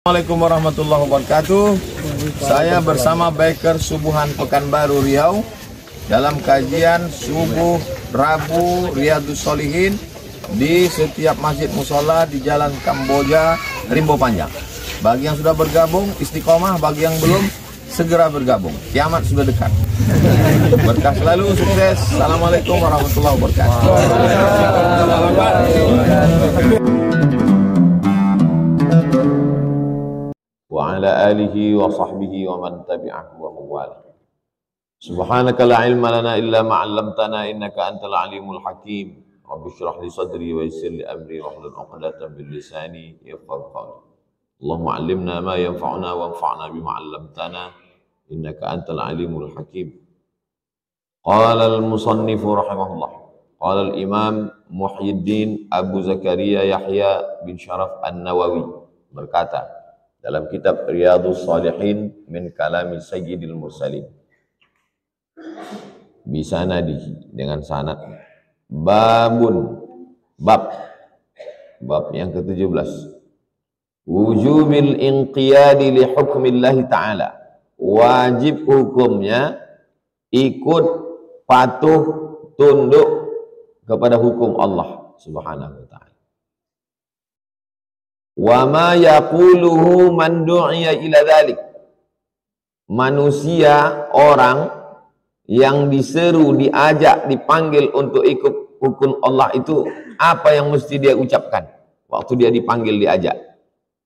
Assalamualaikum warahmatullahi wabarakatuh. Saya bersama Biker Subuhan Pekanbaru Riau dalam kajian subuh Rabu Riyadhus Shalihin di setiap masjid musola di Jalan Kamboja, Rimbo Panjang. Bagi yang sudah bergabung istiqomah, bagi yang belum segera bergabung. Kiamat sudah dekat. Berkah selalu, sukses. Assalamualaikum warahmatullahi wabarakatuh. Wa ala alihi wa sahbihi wa man tabi'ahu wa mawala. Subhanaka la ilma lana illa ma 'allamtana innaka antal alimul hakim. Rabbi shrah li sadri wa yassir li amri wa hlul 'uqdatam min lisani yafqahu qawli. Allahumma 'allimna ma yanfa'una wanfa'na bima 'allamtana innaka antal alimul hakim. Qala al-musannif rahimahullah. Qala al-imam Muhyiddin Abu Zakaria Yahya bin Syaraf An-Nawawi berkata dalam kitab Riyadhus Shalihin min kalami Sayyidil Mursalin, bisanadihi dengan sanad, babun bab yang ke-17, wujubil inqiyadi li hukmillahi ta'ala, wajib hukumnya ikut patuh tunduk kepada hukum Allah Subhanahu wa ta'ala. Wa ma yaquluhu man du'iya ila dzalik, manusia, orang yang diseru, diajak, dipanggil untuk ikut hukum Allah itu apa yang mesti dia ucapkan waktu dia dipanggil, diajak,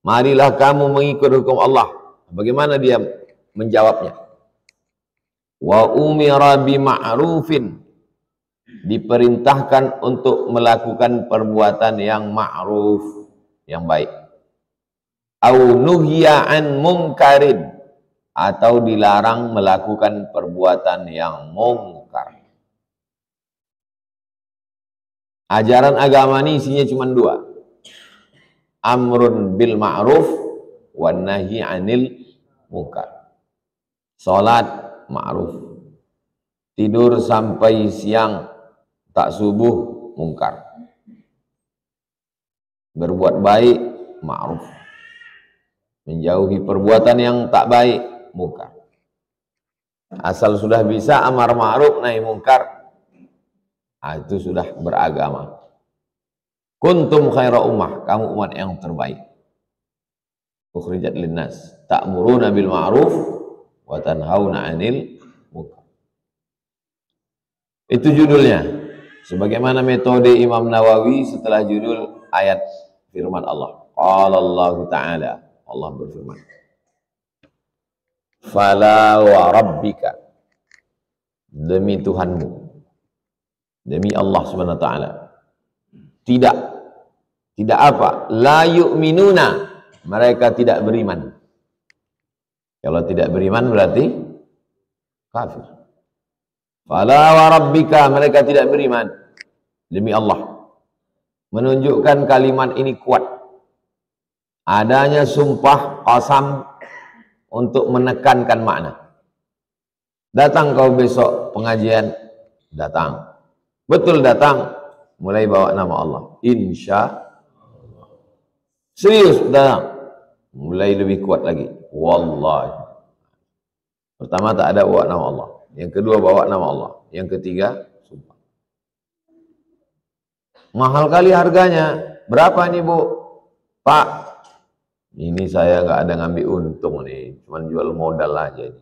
marilah kamu mengikut hukum Allah, bagaimana dia menjawabnya? Wa umira bima'rufin, diperintahkan untuk melakukan perbuatan yang ma'ruf, yang baik. Au nuhya an munkarin, atau dilarang melakukan perbuatan yang mungkar. Ajaran agama ini isinya cuma dua, amrun bil ma'ruf wan nahyi anil munkar. Salat ma'ruf, tidur sampai siang tak subuh mungkar, berbuat baik ma'ruf, menjauhi perbuatan yang tak baik mungkar. Asal sudah bisa amar ma'ruf nahi mungkar, itu sudah beragama. Kuntum khaira ummah, kamu umat yang terbaik, ukhrijat linnas ta'muruna bil ma'ruf wa tanhauna 'anil munkar. Itu judulnya, sebagaimana metode Imam Nawawi setelah judul ayat firman Allah. Qala Allah Ta'ala, Allah berfirman, fala wa rabbika, demi Tuhanmu, demi Allah Subhanahu wa ta'ala, tidak apa, la yu'minuna, mereka tidak beriman. Kalau tidak beriman berarti kafir. Fala wa rabbika, mereka tidak beriman, demi Allah. Menunjukkan kalimat ini kuat, adanya sumpah qasam untuk menekankan makna. Datang kau besok pengajian, datang. Betul datang, mulai bawa nama Allah. Insya Allah. Serius datang, mulai lebih kuat lagi. Wallahi. Pertama tak ada bawa nama Allah. Yang kedua bawa nama Allah. Yang ketiga sumpah. Mahal kali harganya. Berapa nih Bu? Pak, ini saya nggak ada ngambil untung nih, cuman jual modal aja.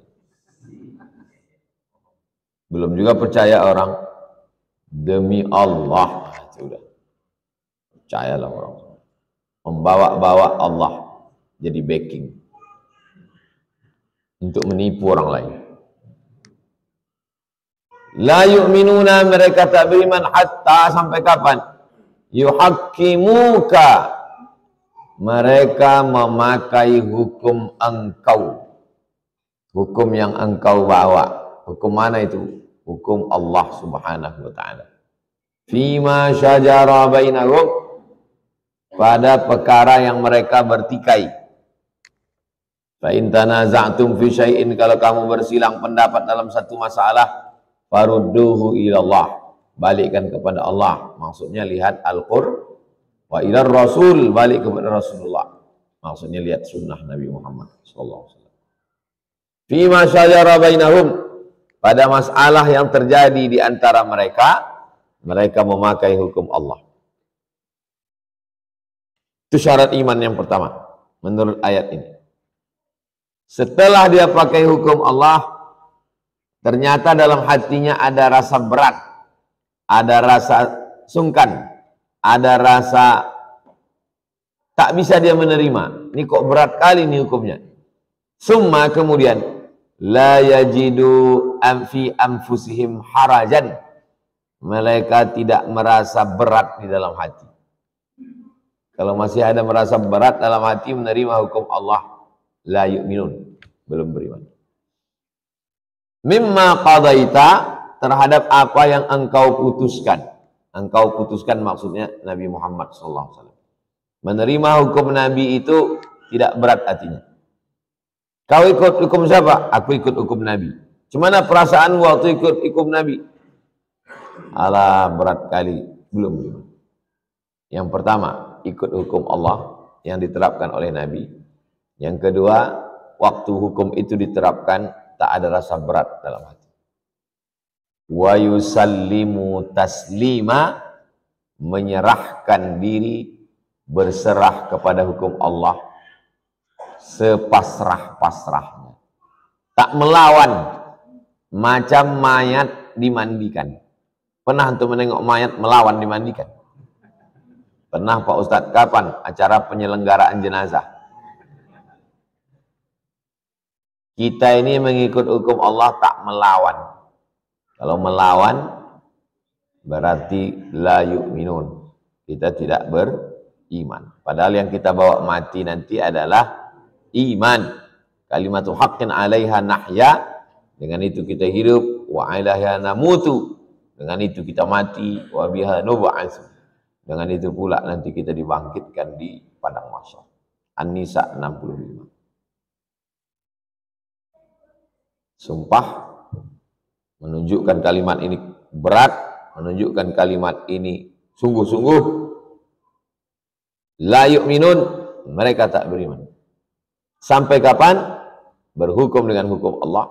Belum juga percaya orang, demi Allah, sudah percayalah orang. Membawa-bawa Allah jadi backing untuk menipu orang lain. La yu'minuna, mereka tak beriman, hatta, sampai kapan? Yuhaqqimuka, mereka memakai hukum engkau, hukum yang engkau bawa. Hukum mana itu? Hukum Allah Subhanahu wa ta'ala. Fima syajara bainahum, pada perkara yang mereka bertikai. Fa in tanaza'tum fi syai'in, kalau kamu bersilang pendapat dalam satu masalah, farudduhu ilallah, balikkan kepada Allah. Maksudnya lihat Al-Qur'an. Wa ilar Rasul, balik kepada Rasulullah. Maksudnya lihat sunnah Nabi Muhammad SAW. Fima syajara bainahum, pada masalah yang terjadi di antara mereka, mereka memakai hukum Allah. Itu syarat iman yang pertama menurut ayat ini. Setelah dia pakai hukum Allah, ternyata dalam hatinya ada rasa berat, ada rasa sungkan, ada rasa tak bisa dia menerima. Ini kok berat kali ini hukumnya. Summa kemudian la yajidu fi anfusihim harajan, mereka tidak merasa berat di dalam hati. Kalau masih ada merasa berat dalam hati menerima hukum Allah, la yu'minun, belum beriman. Mimma qadaita, terhadap apa yang engkau putuskan. Engkau putuskan maksudnya Nabi Muhammad SAW. Menerima hukum Nabi itu tidak berat hatinya. Kau ikut hukum siapa? Aku ikut hukum Nabi. Cuma perasaan waktu ikut hukum Nabi? Alah, berat kali, belum beriman. Yang pertama, ikut hukum Allah yang diterapkan oleh Nabi. Yang kedua, waktu hukum itu diterapkan tak ada rasa berat dalam hati. Wa yusallimu taslima, menyerahkan diri, berserah kepada hukum Allah sepasrah-pasrahnya. Tak melawan, macam mayat dimandikan. Pernah untuk menengok mayat melawan dimandikan? Pernah Pak Ustadz? Kapan acara penyelenggaraan jenazah? Kita ini mengikut hukum Allah, tak melawan. Kalau melawan berarti la yu'minun, kita tidak beriman. Padahal yang kita bawa mati nanti adalah iman. Kalimatu haqqin 'alaiha nahya, dengan itu kita hidup, wa 'alaiha namutu, dengan itu kita mati, wa biha nub'atsu, dengan itu pula nanti kita dibangkitkan di padang mahsyar. An-Nisa 65. Sumpah menunjukkan kalimat ini berat, menunjukkan kalimat ini sungguh-sungguh. La yu'minun, mereka tak beriman. Sampai kapan? Berhukum dengan hukum Allah,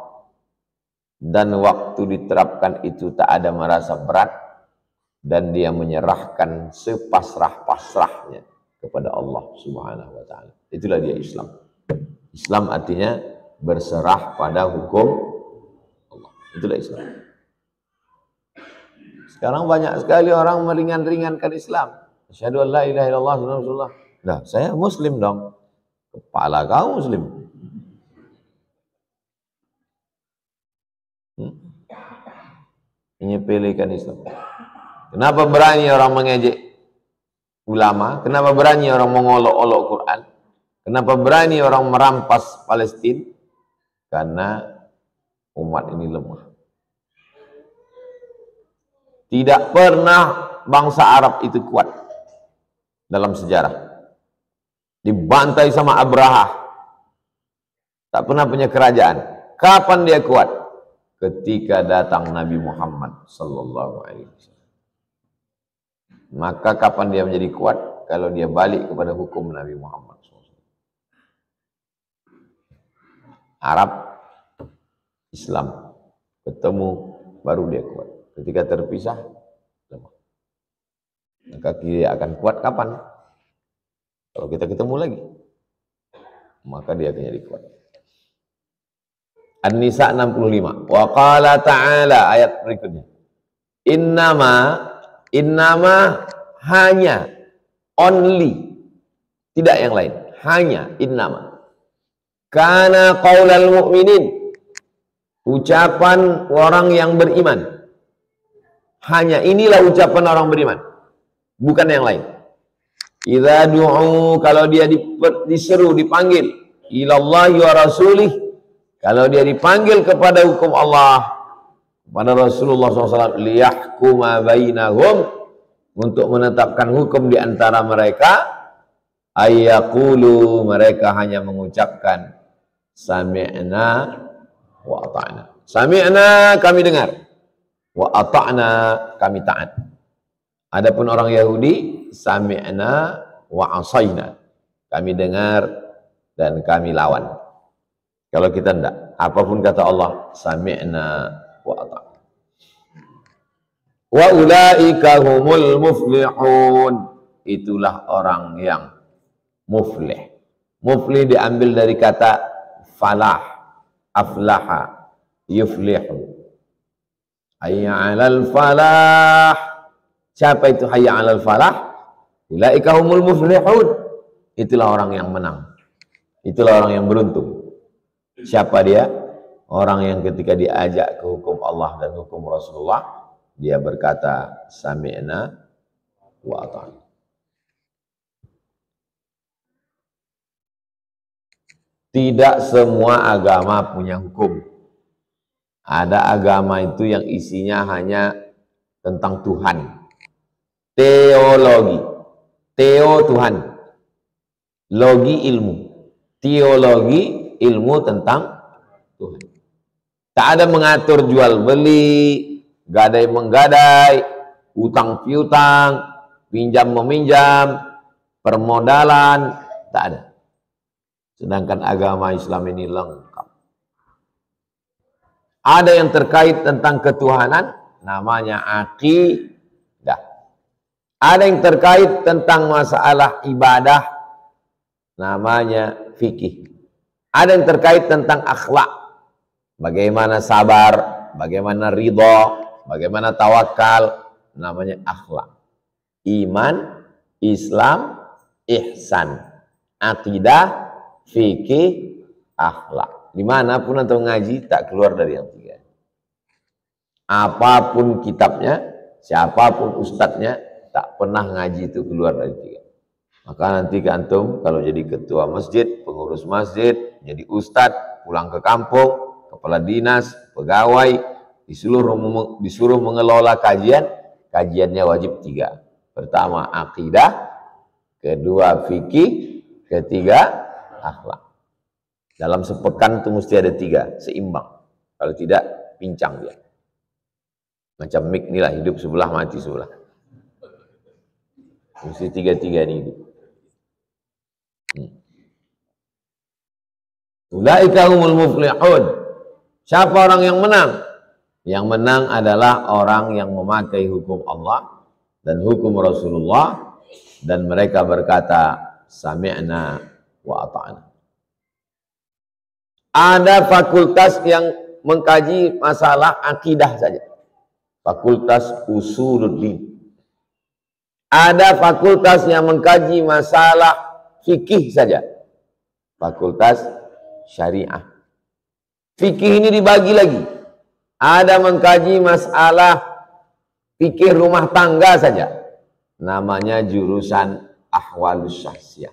dan waktu diterapkan itu tak ada merasa berat, dan dia menyerahkan sepasrah-pasrahnya kepada Allah Subhanahu wa ta'ala. Itulah dia Islam. Islam artinya berserah pada hukum Allah. Itulah Islam. Sekarang banyak sekali orang meringan-ringankan Islam. Asyhadu an la ilaha illallah Rasulullah. Nah, saya muslim dong. Kepala kau muslim. Menyepelekan Islam. Kenapa berani orang mengejek ulama? Kenapa berani orang mengolok-olok Quran? Kenapa berani orang merampas Palestina? Karena umat ini lemah. Tidak pernah bangsa Arab itu kuat dalam sejarah. Dibantai sama Abraha. Tak pernah punya kerajaan. Kapan dia kuat? Ketika datang Nabi Muhammad sallallahu alaihi wasallam. Maka kapan dia menjadi kuat? Kalau dia balik kepada hukum Nabi Muhammad SAW. Arab, Islam ketemu baru dia kuat. Ketika terpisah, lemah. Maka dia akan kuat kapan? Kalau kita ketemu lagi, maka dia akan jadi kuat. An-Nisa 65. Wa qala ta'ala, ayat berikutnya. Innama hanya, only, tidak yang lain, hanya, innama. Kana qaulal mu'minin, ucapan orang yang beriman. Hanya inilah ucapan orang beriman, bukan yang lain. Idza du'u, kalau dia diseru, dipanggil, ilallahi wa rasulih, kalau dia dipanggil kepada hukum Allah, pada Rasulullah SAW, liyahkuma bainahum, untuk menetapkan hukum di antara mereka, ayyaqulu, mereka hanya mengucapkan sami'na wa ata'na. Sami'na, kami dengar, wa ata'na, kami taat. Adapun orang Yahudi, sami'na wa asayna, kami dengar dan kami lawan. Kalau kita enggak, apapun kata Allah, sami'na wa ata'na. Wa ulaika humul muflihun. Itulah orang yang muflih. Muflih diambil dari kata falah, aflaha, yuflihu. Hayya 'alal falah. Siapa itu hayya 'alal falah? Ulaika humul muflihun. Itulah orang yang menang. Itulah orang yang beruntung. Siapa dia? Orang yang ketika diajak ke hukum Allah dan hukum Rasulullah, dia berkata sami'na wa ata'na. Tidak semua agama punya hukum. Ada agama itu yang isinya hanya tentang Tuhan. Teologi. Teo Tuhan. Logi ilmu. Teologi ilmu tentang Tuhan. Tak ada mengatur jual beli, gadai menggadai, utang piutang, pinjam meminjam, permodalan, tak ada. Sedangkan agama Islam ini lengkap. Ada yang terkait tentang ketuhanan, namanya akidah. Ada yang terkait tentang masalah ibadah, namanya fikih. Ada yang terkait tentang akhlak, bagaimana sabar, bagaimana ridho, bagaimana tawakal, namanya akhlak. Iman, Islam, ihsan, akidah, fikih, akhlak. Dimanapun atau ngaji, tak keluar dari yang tiga. Apapun kitabnya, siapapun ustadznya, tak pernah ngaji itu keluar dari tiga. Maka nanti ke antum, kalau jadi ketua masjid, pengurus masjid, jadi ustadz, pulang ke kampung, kepala dinas, pegawai, disuruh mengelola kajian, kajiannya wajib tiga. Pertama akidah, kedua fikih, ketiga akhlak. Dalam sepekan itu mesti ada tiga, seimbang. Kalau tidak, pincang dia. Macam mik inilah, hidup sebelah, mati sebelah. Mesti tiga-tiga ini hidup. Ulaika humul muflihun. Siapa orang yang menang? Yang menang adalah orang yang memakai hukum Allah dan hukum Rasulullah, dan mereka berkata sami'na wa ata'na. Ada fakultas yang mengkaji masalah akidah saja. Fakultas usuluddin. Ada fakultas yang mengkaji masalah fikih saja. Fakultas syariah. Fikih ini dibagi lagi. Ada mengkaji masalah fikih rumah tangga saja. Namanya jurusan ahwalus syahsiyah.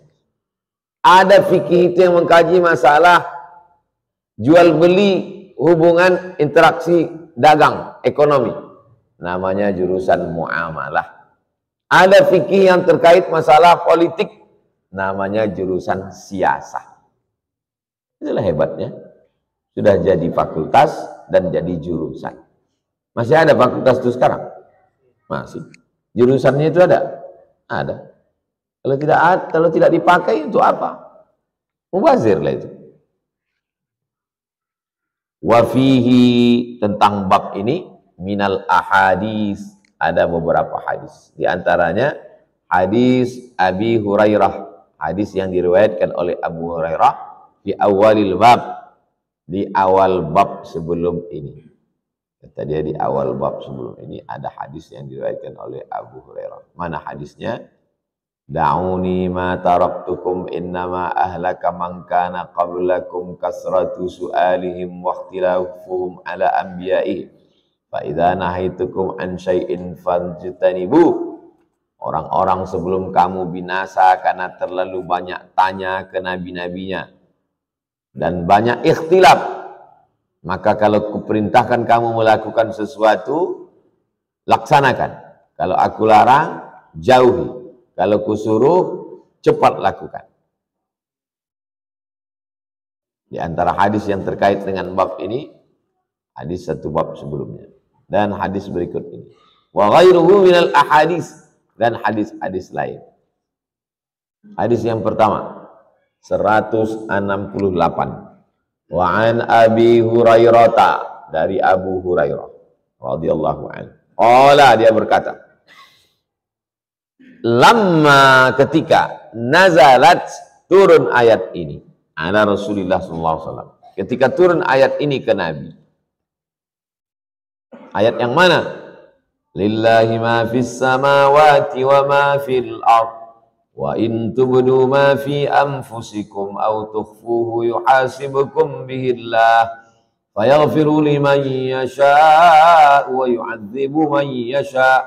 Ada fikih itu yang mengkaji masalah jual beli, hubungan interaksi dagang, ekonomi. Namanya jurusan muamalah. Ada fikih yang terkait masalah politik. Namanya jurusan siasah. Itulah hebatnya. Sudah jadi fakultas dan jadi jurusan. Masih ada fakultas itu sekarang? Masih. Jurusannya itu ada? Ada. Kalau tidak dipakai untuk apa? Mubazir lah itu. Wafihi, tentang bab ini, minal ahadis, ada beberapa hadis. Di antaranya hadis Abi Hurairah, hadis yang diriwayatkan oleh Abu Hurairah di awalil bab, di awal bab sebelum ini. Kata dia di awal bab sebelum ini ada hadis yang diriwayatkan oleh Abu Hurairah. Mana hadisnya? Da'uni ma taraktukum innama ahlaka man kana qablakum kasratu su'alihim wa ikhtilafuhum ala anbiya'i fa idza nahaitukum an syai'in fajtanibu. Orang-orang sebelum kamu binasa karena terlalu banyak tanya ke nabi-nabinya dan banyak ikhtilaf. Maka kalau kuperintahkan kamu melakukan sesuatu, laksanakan. Kalau aku larang, jauhi. Kalau kusuruh, cepat lakukan. Di antara hadis yang terkait dengan bab ini, hadis satu bab sebelumnya. Dan hadis berikut ini. Wa ghairuhu minal ahadis. Dan hadis-hadis lain. Hadis yang pertama. 168. Wa an Abi Hurairah, dari Abu Hurairah radhiyallahu anhu. Qala, dia berkata, lamma, ketika nazalat, turun ayat ini ala Rasulullah sallallahu alaihi wasallam. Ketika turun ayat ini ke Nabi. Ayat yang mana? Lillahi ma fis samawati wa ma fil ard wa in tubdu ma fi anfusikum aw tukhfuhu yuhasibukum bihillah fayaghfiru liman yasha wa yu'adzibu man yasha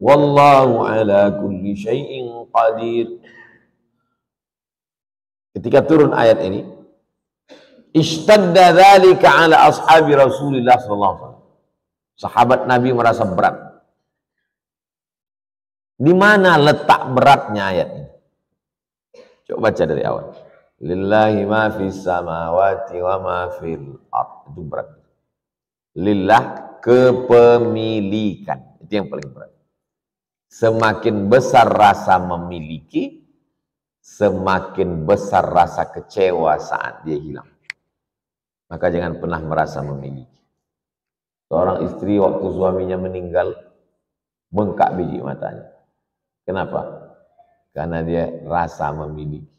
wallahu ala kulli syai'in qadir. Ketika turun ayat ini, ishtadda dzalika ala ashabi Rasulillah sallallahu alaihi wasallam. Sahabat Nabi merasa berat. Di mana letak beratnya ayat ini? Coba baca dari awal. Lillahi ma fis samawati wa ma fil ard. Itu berat. Lillah, kepemilikan. Itu yang paling berat. Semakin besar rasa memiliki, semakin besar rasa kecewa saat dia hilang. Maka jangan pernah merasa memiliki. Seorang istri waktu suaminya meninggal, bengkak biji matanya. Kenapa? Karena dia rasa memiliki.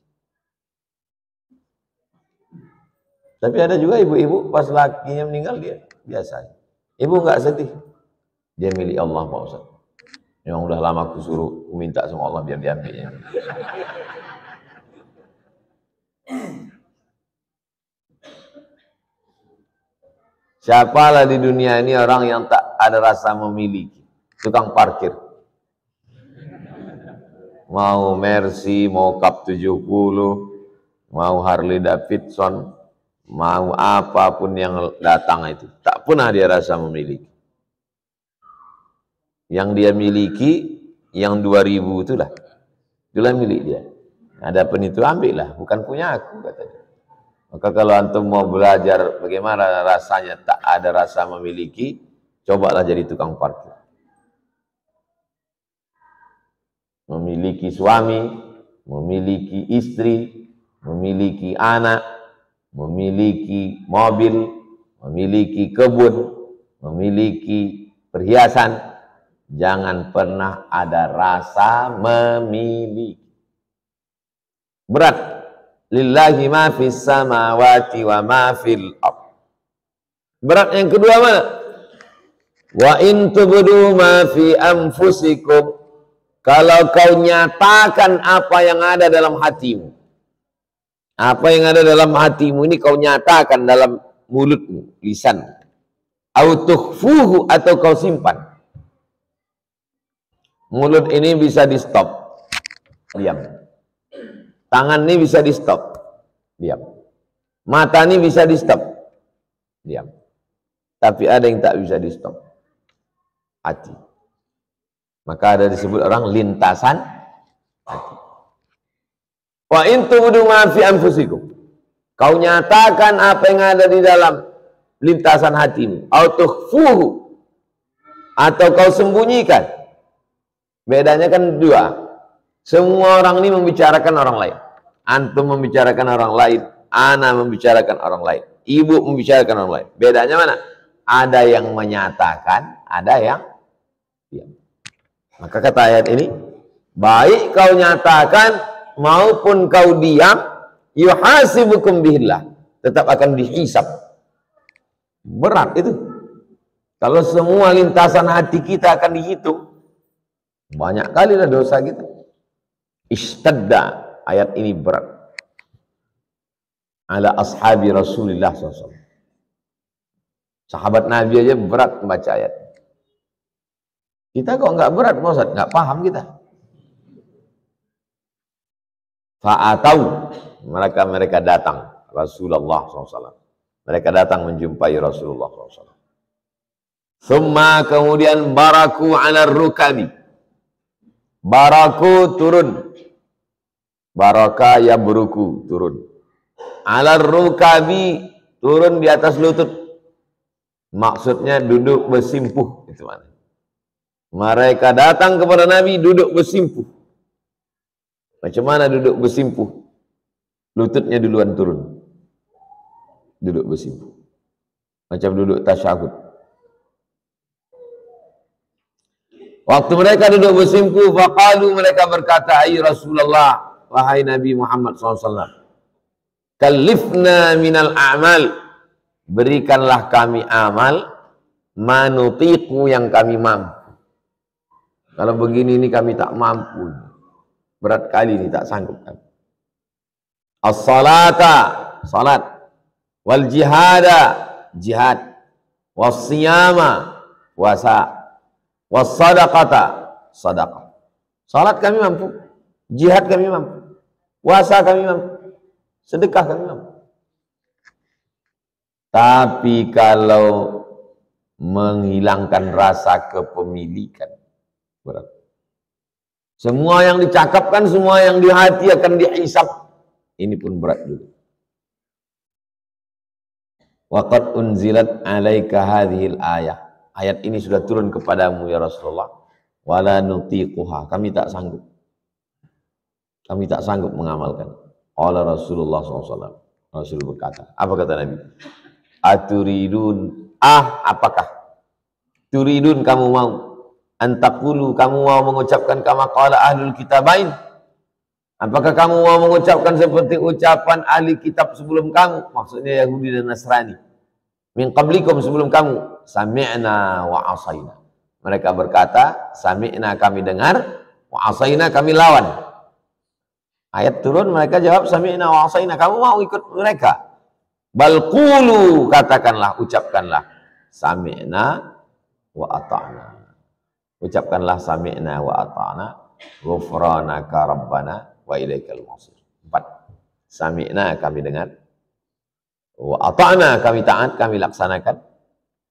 Tapi ada juga ibu-ibu pas lakinya meninggal dia biasa. Ibu nggak sedih. Dia milik Allah, Pak Ustaz. Yang udah lama aku suruh minta sama Allah biar diambilnya. Siapalah di dunia ini orang yang tak ada rasa memiliki? Tukang parkir. Mau Mercy, mau Cup 70, mau Harley Davidson, mau apapun yang datang itu, tak pernah dia rasa memiliki. Yang dia miliki, yang 2000 itulah milik dia. Adapun itu ambillah, bukan punya aku, kata dia. Maka kalau antum mau belajar bagaimana rasanya tak ada rasa memiliki, cobalah jadi tukang parkir. Memiliki suami, memiliki istri, memiliki anak, memiliki mobil, memiliki kebun, memiliki perhiasan. Jangan pernah ada rasa memiliki. Berat. Lillahi ma fis samawati wa ma fil ard. Berat yang kedua mana? Wa in tubdu ma fi anfusikum. Kalau kau nyatakan apa yang ada dalam hatimu. Apa yang ada dalam hatimu ini kau nyatakan dalam mulutmu, lisan. Au tukhfuhu, atau kau simpan. Mulut ini bisa di stop, diam. Tangan ini bisa di stop, diam. Mata ini bisa di stop, diam. Tapi ada yang tak bisa di stop, hati. Maka ada disebut orang lintasan hati. Wa in tubdu ma fi anfusikum. Kau nyatakan apa yang ada di dalam lintasan hatimu. Au tukhfuhu, atau kau sembunyikan. Bedanya kan dua. Semua orang ini membicarakan orang lain. Antum membicarakan orang lain, ana membicarakan orang lain, ibu membicarakan orang lain. Bedanya mana? Ada yang menyatakan, ada yang diam. Maka kata ayat ini, baik kau nyatakan maupun kau diam, yuhasibukum bihillah, tetap akan dihisab. Berat itu. Kalau semua lintasan hati kita akan dihitung, banyak kali lah dosa kita. Ishtadda, ayat ini berat. Ala ashabi Rasulillah SAW. Sahabat Nabi aja berat membaca ayat. Kita kok nggak berat, Pak Ustaz? Nggak paham kita. Fa'atau, mereka datang Rasulullah SAW. Mereka datang menjumpai Rasulullah SAW. Summa, kemudian baraku ala rukabi. Baraku turun. Baraka ya beruku turun. Ala rukabi, turun di atas lutut. Maksudnya duduk bersimpuh. Itu mana? Mereka datang kepada Nabi duduk bersimpuh. Macam mana duduk bersimpuh? lututnya duluan turun. Duduk bersimpu. Macam duduk tasyahud. Waktu mereka duduk bersimpu, faqalu, mereka berkata, ay Rasulullah, wahai Nabi Muhammad SAW, kallifna minal a'mal, berikanlah kami amal, manutiku yang kami mampu. Kalau begini ini kami tak mampu. Berat kali ini, tak sanggup kami. As-salata, salat. Wal jihada, jihad. Was siyama, puasa. Was sadaqata, sadaqah. Salat kami mampu. Jihad kami mampu. Puasa kami mampu. Sedekah kami mampu. Tapi kalau menghilangkan rasa kepemilikan, berat. Semua yang dicakapkan, semua yang di hati akan dihisab. Ini pun berat juga. Waqad unzilat alaika hadhil ayah. Ayat ini sudah turun kepadamu ya Rasulullah. Wala nutiquha. Kami tak sanggup. Kami tak sanggup mengamalkan. Qala Rasulullah SAW. Rasul berkata. Apa kata Nabi? Aturidun. Apakah? Turidun, kamu mau. Antakulu, kamu mau mengucapkan kama qala ahlul kitabain. Apakah kamu mau mengucapkan seperti ucapan ahli kitab sebelum kamu? Maksudnya Yahudi dan Nasrani. Min qablikum, sebelum kamu. Sami'na wa asaina. Mereka berkata, sami'na, kami dengar, wa asaina, kami lawan. Ayat turun, mereka jawab, sami'na wa asaina. Kamu mau ikut mereka? Bal qulu, katakanlah, ucapkanlah. Sami'na wa ata'na. Ucapkanlah sami'na wa ata'na. Ghufranaka rabbana wa ilaikal masir. 4. Sami'na, kami dengar. Wa ata'na, kami taat, kami laksanakan.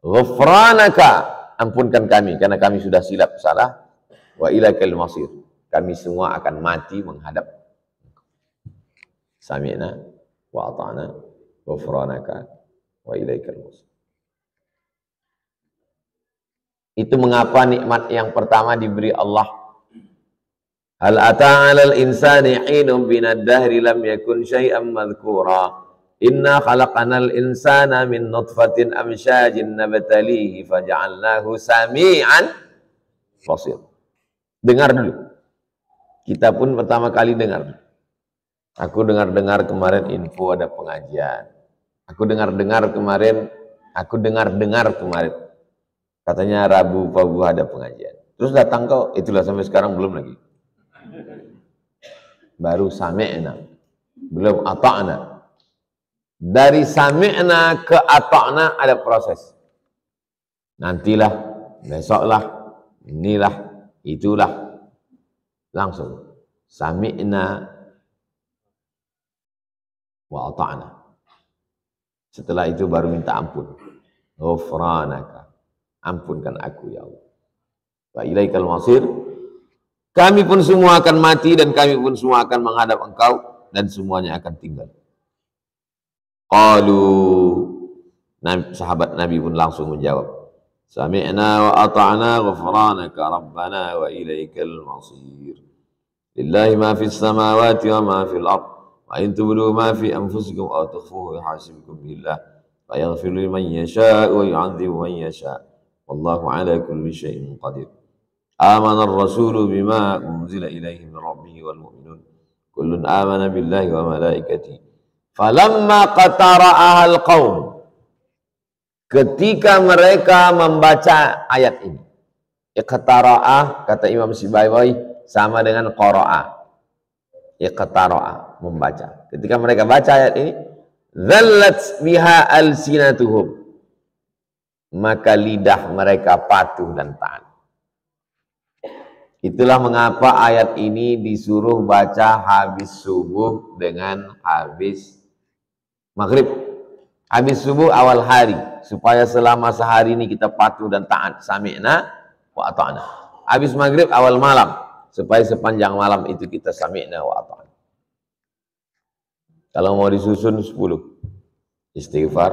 Ghufranaka, ampunkan kami karena kami sudah silap salah. Wa ilaikal masir, kami semua akan mati menghadap. Sami'na wa ata'na ghufranaka wa ilaikal masir. Itu mengapa nikmat yang pertama diberi Allah. Hal ata'alal insani hinum binad dahri lam yakun syai'an madhkura. Inna khalaqanal insana min nutfatin amsyajin nabtalihi faja'alnahu sami'an basir. Dengar dulu. Kita pun pertama kali dengar. Aku dengar-dengar kemarin info ada pengajian. Aku dengar-dengar kemarin. Katanya Rabu Pabu ada pengajian. Terus datang kau, itulah sampai sekarang belum lagi. Baru sami'na, belum ata'na. Dari sami'na ke ata'na ada proses. Nantilah, besoklah, inilah, itulah. Langsung. Sami'na wa ata'na. Setelah itu baru minta ampun. Ghufranaka. Ampunkan aku ya Allah. Wa ilaikal masir. Kami pun semua akan mati dan kami pun semua akan menghadap engkau dan semuanya akan tinggal. Qalu, sahabat Nabi pun langsung menjawab. Sami'na wa ata'na ghufranaka rabbana wa ilaikal masir. Lillahi ma fis samawati wa ma fil ard. Wa in tubdu ma fi anfusikum aw tukhfuhu yuhasibukum billah. Fa yaghfiru liman yasha' wa yu'adzibu man yasha'. Wallahu ala kulli syai'in qadir. Amana ar-rasulu bima unzila ilaihi min rabbih wal mu'minun. Kullun amana billahi wa malaikatihi. Falamma qatara'aha al-qaum. Ketika mereka membaca ayat ini. Iqtara'ah, kata Imam Sibawayh, sama dengan qara'ah. Iqtara'ah, membaca. Ketika mereka baca ayat ini, dhallat biha alsinatuhum. Maka lidah mereka patuh dan taat. Itulah mengapa ayat ini disuruh baca habis subuh dengan habis maghrib. Habis subuh awal hari, supaya selama sehari ini kita patuh dan taat. Sami'na wa ata'na. Habis maghrib awal malam, supaya sepanjang malam itu kita sami'na wa ata'na. Kalau mau disusun 10. Istighfar,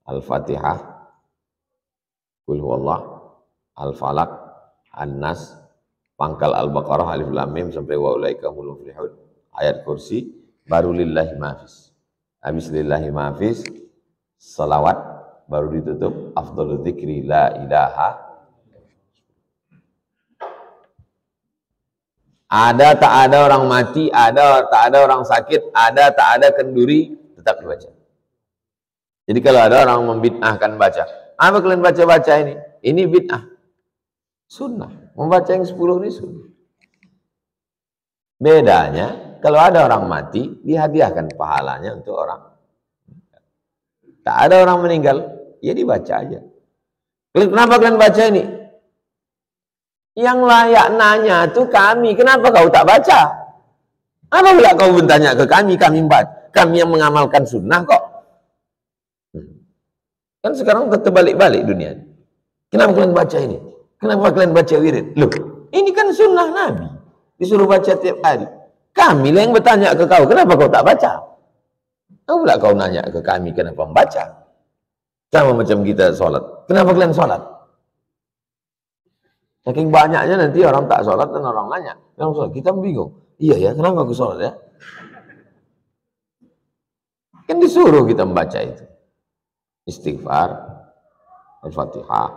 Al-Fatihah, Qul huwallah, Al-Falaq, An-Nas, pangkal Al-Baqarah, Alif Lam Mim sampai wa ulaika humul muflihun, ayat kursi, baru lillahi ma'afis. Habis lillahi ma'afis, salawat, baru ditutup afdhalul dzikri la ilaha. Ada tak ada orang mati, ada tak ada orang sakit, ada tak ada kenduri, tetap dibaca. Jadi kalau ada orang membid'ahkan baca, apa kalian baca-baca ini? Ini bid'ah. Sunnah. Membaca yang 10 ini sunnah. Bedanya, kalau ada orang mati, dihadiahkan pahalanya untuk orang. Tak ada orang meninggal, ya dibaca aja. Kenapa kalian baca ini? Yang layak nanya itu kami, kenapa kau tak baca? Apa pula kau bertanya ke kami yang mengamalkan sunnah kok. Kan sekarang terbalik-balik dunia. Kenapa kalian baca ini? Kenapa kalian baca wirid? Loh, ini kan sunnah Nabi. Disuruh baca tiap hari. Kami yang bertanya ke kau, kenapa kau tak baca? Apa pula kau nanya ke kami, kenapa membaca? Sama macam kita sholat. Kenapa kalian sholat? Saking banyaknya nanti orang tak sholat dan orang nanya. Kita bingung. Iya ya, kenapa aku sholat ya? Kan disuruh kita membaca itu. Istighfar, Al-Fatihah,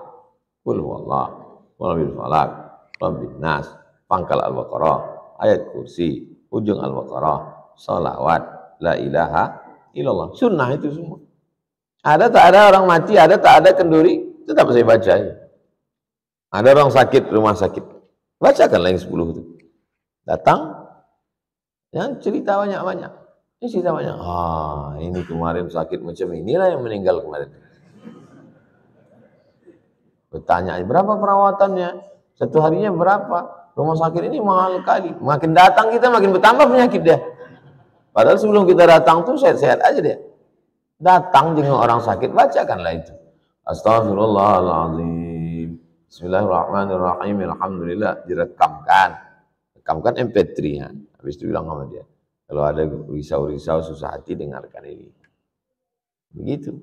Qul huwallah, Rabbil falaq, Rabbin nas, pangkal Al-Baqarah, ayat kursi, ujung Al-Baqarah, salawat, la ilaha illallah. Sunnah itu semua. Ada tak ada orang mati, ada tak ada kenduri, tetap saya baca ya. Ada orang sakit, rumah sakit, bacakanlah yang 10 itu. Datang, yang cerita banyak-banyak. Ini cerita banyak. Ini kemarin sakit macam inilah yang meninggal kemarin. Bertanya, berapa perawatannya? Satu harinya berapa? Rumah sakit ini mahal kali. Makin datang kita makin bertambah penyakit dia. Padahal sebelum kita datang tuh sehat-sehat aja dia. Datang jenguk orang sakit, bacakanlah itu. Astaghfirullahaladzim. Bismillahirrahmanirrahim. Alhamdulillah. Direkamkan. Rekamkan MP3 ya. Habis itu bilang sama dia, kalau ada risau-risau susah hati, dengarkan ini. Begitu.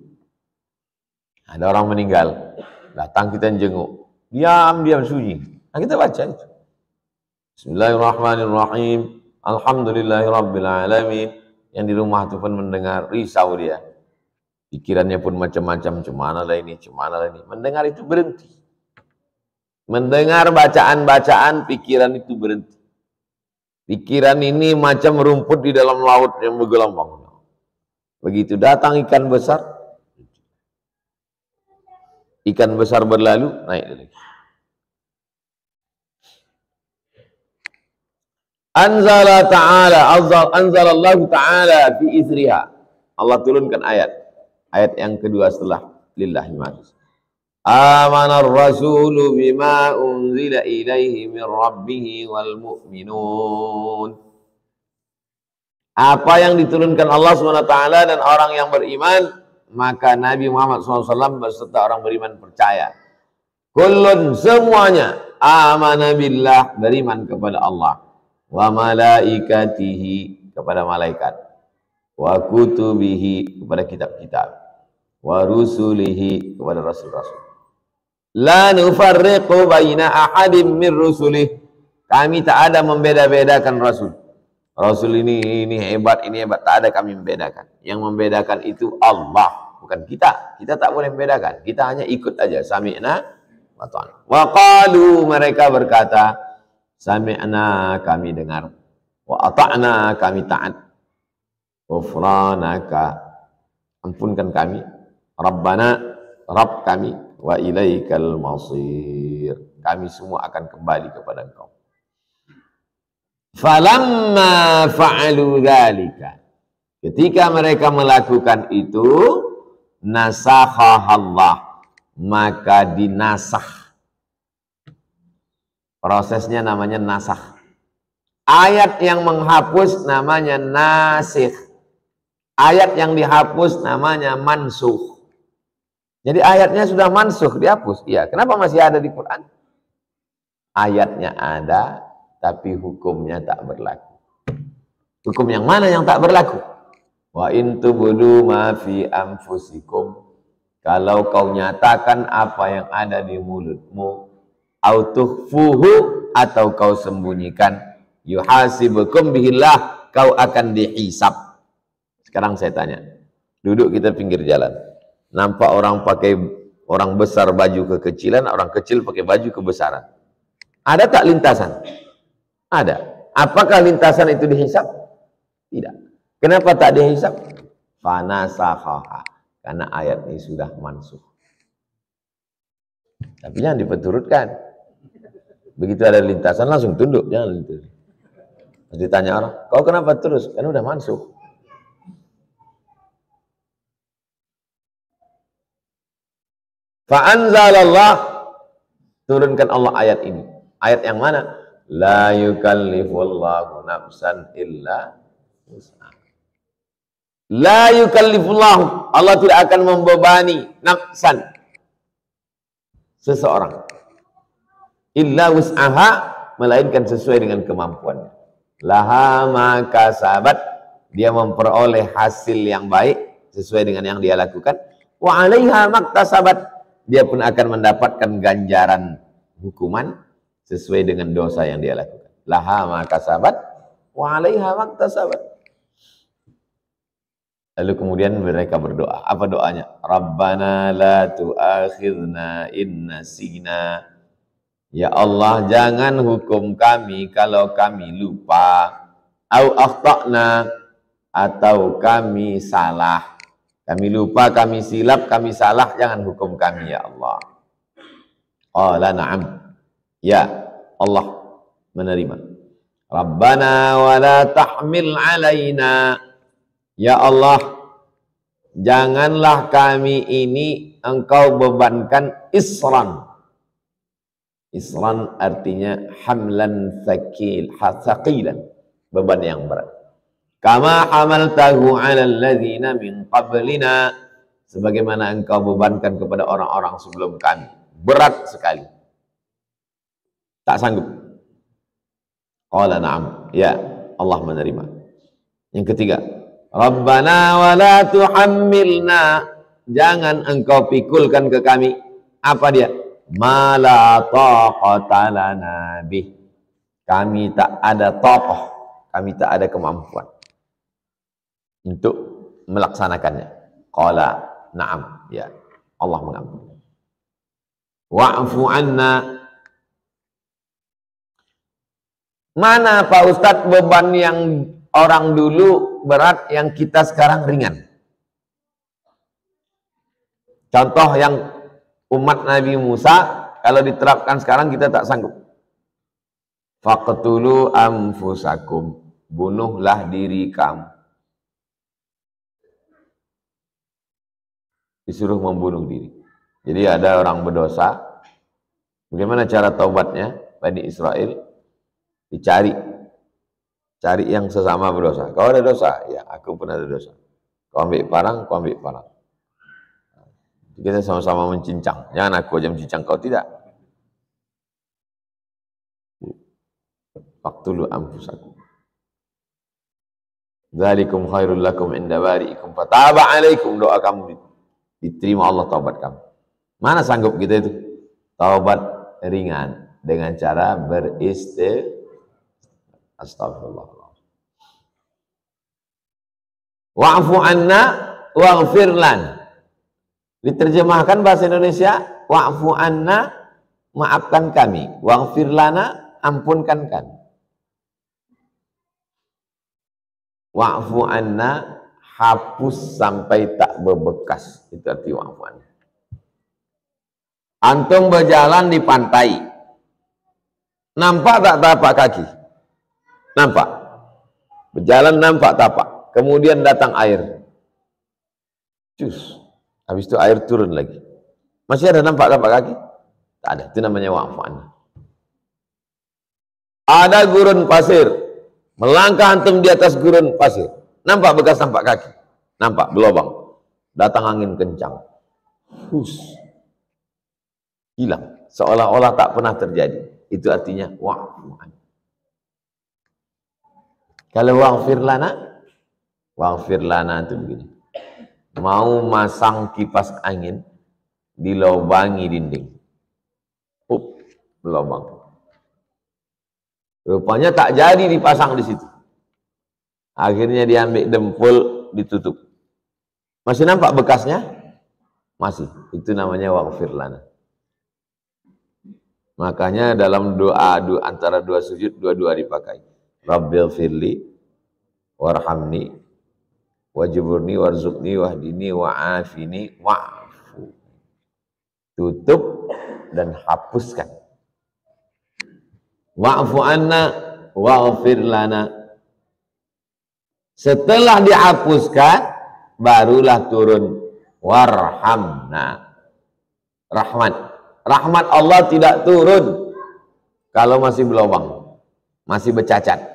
Ada orang meninggal, datang kita jenguk, diam sunyi. Nah kita baca itu. Bismillahirrahmanirrahim. Alhamdulillahirabbil alamin. Yang di rumah itu pun mendengar, risau dia. Pikirannya pun macam-macam, cemana lah ini. Mendengar itu berhenti. Mendengar bacaan-bacaan, pikiran itu berhenti. Pikiran ini macam rumput di dalam laut yang bergelombang. Begitu datang ikan besar, berlalu, naik lagi. Anzalallahu ta'ala fi isriha. Allah turunkan ayat yang kedua setelah lillahi ma'afis. Amanar rasulu bima unzila ilaihi min rabbihi wal mu'minun. Apa yang diturunkan Allah SWT dan orang yang beriman, maka Nabi Muhammad SAW beserta orang beriman percaya. Kullun, semuanya, amana billah, beriman kepada Allah, wa malaikatihi, kepada malaikat, wa kutubihi, kepada kitab-kitab, wa rusulihi, kepada rasul-rasul. La nufarriqu baina ahadim min rusulih. Kami tak ada membeda-bedakan rasul. Rasul ini hebat, tak ada kami membedakan. Yang membedakan itu Allah, bukan kita. Kita tak boleh membedakan. Kita hanya ikut aja. Sami'na wa ta'ana. Wa qalu, mereka berkata, sami'na, kami dengar. Wa ata'na, kami taat. Ghufranaka, ampunkan kami. Rabbana, Rabb kami. Wa ilaikal masir, kami semua akan kembali kepada Engkau. Falamma fa'alu dzalika, ketika mereka melakukan itu, nasakhahallah, maka dinasakh. Prosesnya namanya nasakh. Ayat yang menghapus namanya nasikh. Ayat yang dihapus namanya mansukh. Jadi ayatnya sudah mansukh, dihapus. Iya, kenapa masih ada di Quran? Ayatnya ada, tapi hukumnya tak berlaku. Hukum yang mana yang tak berlaku? Wa in tubdu ma fi anfusikum, kalau kau nyatakan apa yang ada di mulutmu, au tukhfuhu, atau kau sembunyikan, yuhasibukum bihillah, kau akan dihisab. Sekarang saya tanya, duduk kita pinggir jalan, nampak orang besar baju kekecilan, orang kecil pakai baju kebesaran. Ada tak lintasan? Ada. Apakah lintasan itu dihisab? Tidak. Kenapa tak dihisab? Fanasakhaha. Karena ayat ini sudah mansukh. Tapi jangan diperturutkan. Begitu ada lintasan langsung tunduk, jangan lintas. Ditanya orang, kau kenapa terus? Kan udah mansukh. Fa'anzalallah, turunkan Allah ayat ini. Ayat yang mana? La yukallifullahu nafsan illa wus'aha. La yukallifullahu, Allah tidak akan membebani nafsan, seseorang, illa wus'aha, melainkan sesuai dengan kemampuannya. Laha ma kasabat, dia memperoleh hasil yang baik sesuai dengan yang dia lakukan. Wa 'alaiha maktasabat, dia pun akan mendapatkan ganjaran hukuman sesuai dengan dosa yang dia lakukan. Laha ma kasabat wa 'alaiha maktasabat. Lalu kemudian mereka berdoa. Apa doanya? Rabbana la tu'akhidna in nasina. Ya Allah, jangan hukum kami kalau kami lupa. Au akhtana, atau kami salah. Kami lupa, kami silap, kami salah, jangan hukum kami ya Allah. Qala na'am. Ya Allah menerima. Rabbana wa la tahmil alaina. Ya Allah, janganlah kami ini engkau bebankan isran. Isran artinya hamlan thaqilan, beban yang berat. Kama hamaltahu 'alal ladzina min qablina, sebagaimana engkau bebankan kepada orang-orang sebelum kami. Berat sekali. Tak sanggup. Qala na'am. Ya, Allah menerima. Yang ketiga, Rabbana wa la tuhammilna, jangan engkau pikulkan ke kami. Apa dia? Ma la taqata lana bih. Kami tak ada taqah, kami tak ada kemampuan untuk melaksanakannya. Qala na'am. Ya, Allah mengampuni. Wa'fu anna. Mana Pak Ustadz beban yang orang dulu berat, yang kita sekarang ringan? Contoh yang umat Nabi Musa, kalau diterapkan sekarang kita tak sanggup. Faqtulu anfusakum, bunuhlah diri kamu. Disuruh membunuh diri. Jadi ada orang berdosa, bagaimana cara taubatnya? Bani Israel dicari, cari yang sesama berdosa. Kau ada dosa? Ya, aku pun ada dosa. Kau ambil parang, kau ambil parang. Kita sama-sama mencincang. Jangan aku aja mencincang, kau tidak. Faqtulu anfusakum. Dzalikum khairul lakum inda bari'ikum fataba 'alaikum, doa kamu diterima Allah, taubat kamu. Mana sanggup kita itu? Taubat ringan dengan cara astagfirullah. Wa'fu anna waghfir lana. Diterjemahkan bahasa Indonesia, wa'fu anna, maafkan kami, waghfir lana, ampunkan kami. Wa'fu anna, hapus sampai tak berbekas. Itu arti wa'fu anna. Antum berjalan di pantai, nampak tak tapak kaki? Nampak. Berjalan nampak tapak. Kemudian datang air. Cus. Habis itu air turun lagi. Masih ada nampak tapak kaki? Tak ada. Itu namanya wa'fu anna. Ada gurun pasir. Melangkah antum di atas gurun pasir. Nampak bekas tapak kaki? Nampak, berlubang. Datang angin kencang. Hilang. Seolah-olah tak pernah terjadi. Itu artinya wa'fu anna. Kalau waghfir lana itu begini. Mau masang kipas angin, dilobangi dinding. Berlubang. Rupanya tak jadi dipasang di situ. Akhirnya diambil dempul, ditutup. Masih nampak bekasnya? Masih. Itu namanya waghfir lana. Makanya dalam doa antara dua sujud, dua-dua dipakai. Rabbil firli warhamni wajburni warzuqni wahdini wa'afini wa'fu. Tutup dan hapuskan. Wa'fu anna waghfir lana. Setelah dihapuskan, barulah turun warhamna. Rahmat. Rahmat Allah tidak turun kalau masih berlubang, masih bercacat.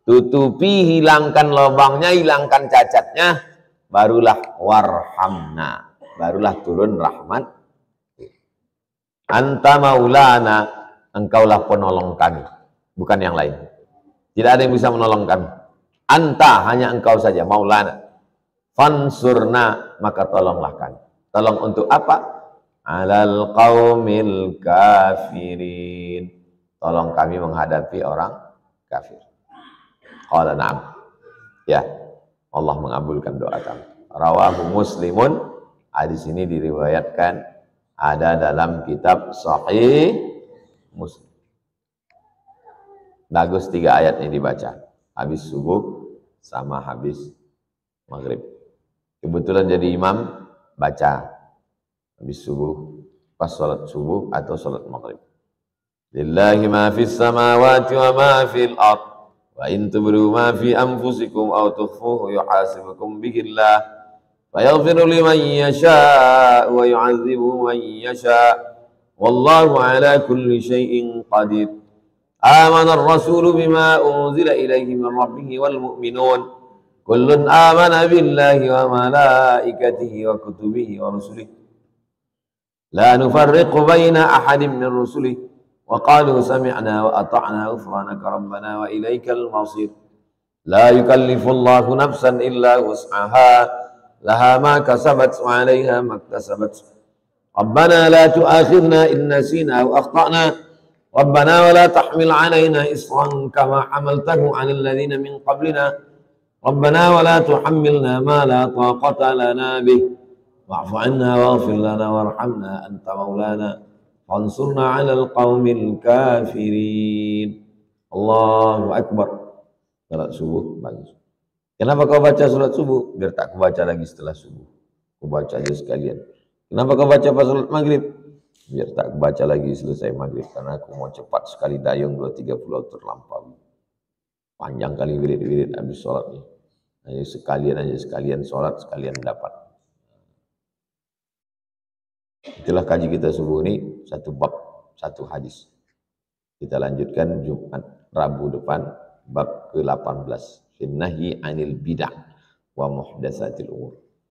Tutupi, hilangkan lubangnya, hilangkan cacatnya, barulah warhamna. Barulah turun rahmat. Anta maulana, engkaulah penolong kami, bukan yang lain. Tidak ada yang bisa menolong kami. Anta, hanya engkau saja, maulana. Fansurna, maka tolonglah kami. Tolong untuk apa? Alal qaumil kafirin. Tolong kami menghadapi orang kafir. Qala na'am. Ya, Allah mengabulkan doa kami. Rawahu Muslimun. Hadis ini diriwayatkan, ada dalam kitab Sahih Muslim. Bagus 3 ayat ini dibaca. Habis subuh sama habis maghrib. Kebetulan jadi imam, baca habis subuh, pas sholat subuh atau sholat maghrib. Lillahi ma fis samawati wa ma fil ard. Wa in tubdu ma fi anfusikum aw tukhfuhu yuhasibukum bihillah. Fayaghfiru liman yasha' wa yu'adzibu man yasha'. Wallahu ala kulli syai'in qadir. Amana ar-rasulu bima unzila ilaihi min rabbih wal mu'minun. Kullun amana billahi wa malaikatihi wa kutubihi wa rusulihi. La nufarriqu baina ahadin min rusulihi wa qalu sami'na wa ata'na ghufranaka rabbana wa ilaikal masir. La yukallifu Allahu nafsan illa wus'aha, laha ma kasabat wa 'alaiha ma iktasabat. Rabbana la tu'akhidhna in nasina aw akhtana. Rabbana wa la tahmil 'alaina isran kama hamaltahu 'alal ladzina min qablina. Rabbana wa la tuhammilna ma la taqata lana bih. Wa'fu 'anna waghfir lana warhamna anta maulana fansurna 'alal qaumil kafirin. Allahu akbar. Salat subuh bagus. Kenapa kau baca salat subuh? Biar tak kubaca lagi setelah subuh. Kau baca aja sekalian. Kenapa kau baca pas salat maghrib? Biar tak kubaca lagi selesai maghrib, karena aku mau cepat sekali dayung 2-3 pulau terlampaui. Panjang kali wirid-wirid habis salat nih. Ayo sekalian salat, sekalian dapat. Itulah kaji kita subuh ini, satu bab, satu hadis. Kita lanjutkan Jumat, Rabu depan, bab ke-18. Finnahi anil bid'ah wa muhdatsatil umur.